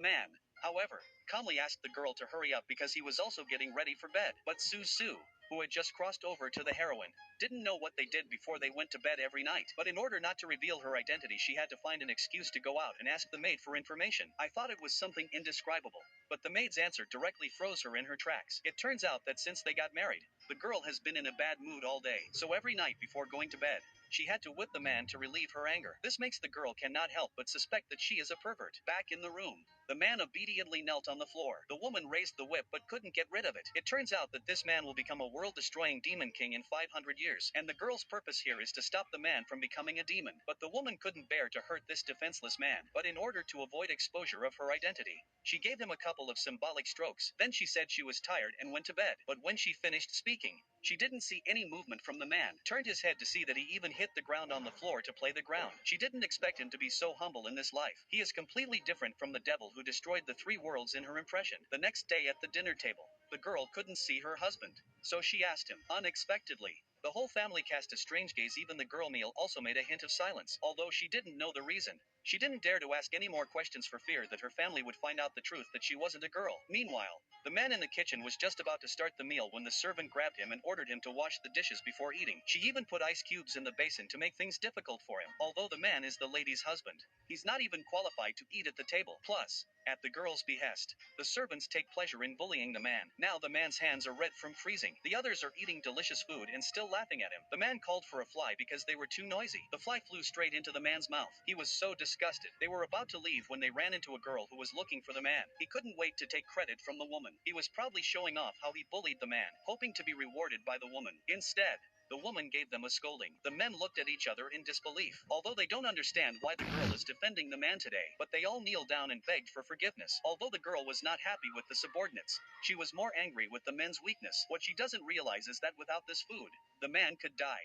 Man, however, calmly asked the girl to hurry up because he was also getting ready for bed. But Su, who had just crossed over to the heroine, didn't know what they did before they went to bed every night. But in order not to reveal her identity, she had to find an excuse to go out and ask the maid for information. I thought it was something indescribable, but the maid's answer directly froze her in her tracks. It turns out that since they got married, the girl has been in a bad mood all day. So every night before going to bed, she had to whip the man to relieve her anger. This makes the girl cannot help but suspect that she is a pervert. Back in the room, the man obediently knelt on the floor. The woman raised the whip but couldn't get rid of it. It turns out that this man will become a world-destroying demon king in 500 years, and the girl's purpose here is to stop the man from becoming a demon. But the woman couldn't bear to hurt this defenseless man, but in order to avoid exposure of her identity, she gave him a couple of symbolic strokes. Then she said she was tired and went to bed. But when she finished speaking, she didn't see any movement from the man, turned his head to see that he even hit the ground on the floor to play the ground. She didn't expect him to be so humble in this life. He is completely different from the devil who destroyed the three worlds in her impression. The next day at the dinner table, the girl couldn't see her husband, so she asked him, unexpectedly. The whole family cast a strange gaze. Even the girl meal also made a hint of silence, although she didn't know the reason. She didn't dare to ask any more questions for fear that her family would find out the truth that she wasn't a girl. Meanwhile, the man in the kitchen was just about to start the meal when the servant grabbed him and ordered him to wash the dishes before eating. She even put ice cubes in the basin to make things difficult for him. Although the man is the lady's husband, he's not even qualified to eat at the table. Plus, at the girl's behest, the servants take pleasure in bullying the man. Now the man's hands are red from freezing. The others are eating delicious food and still laughing at him. The man called for a fly because they were too noisy. The fly flew straight into the man's mouth. He was so disgusted. They were about to leave when they ran into a girl who was looking for the man. He couldn't wait to take credit from the woman. He was probably showing off how he bullied the man, hoping to be rewarded by the woman. Instead, the woman gave them a scolding. The men looked at each other in disbelief, although they don't understand why the girl is defending the man today. But they all kneeled down and begged for forgiveness. Although the girl was not happy with the subordinates, she was more angry with the men's weakness. What she doesn't realize is that without this food, the man could die.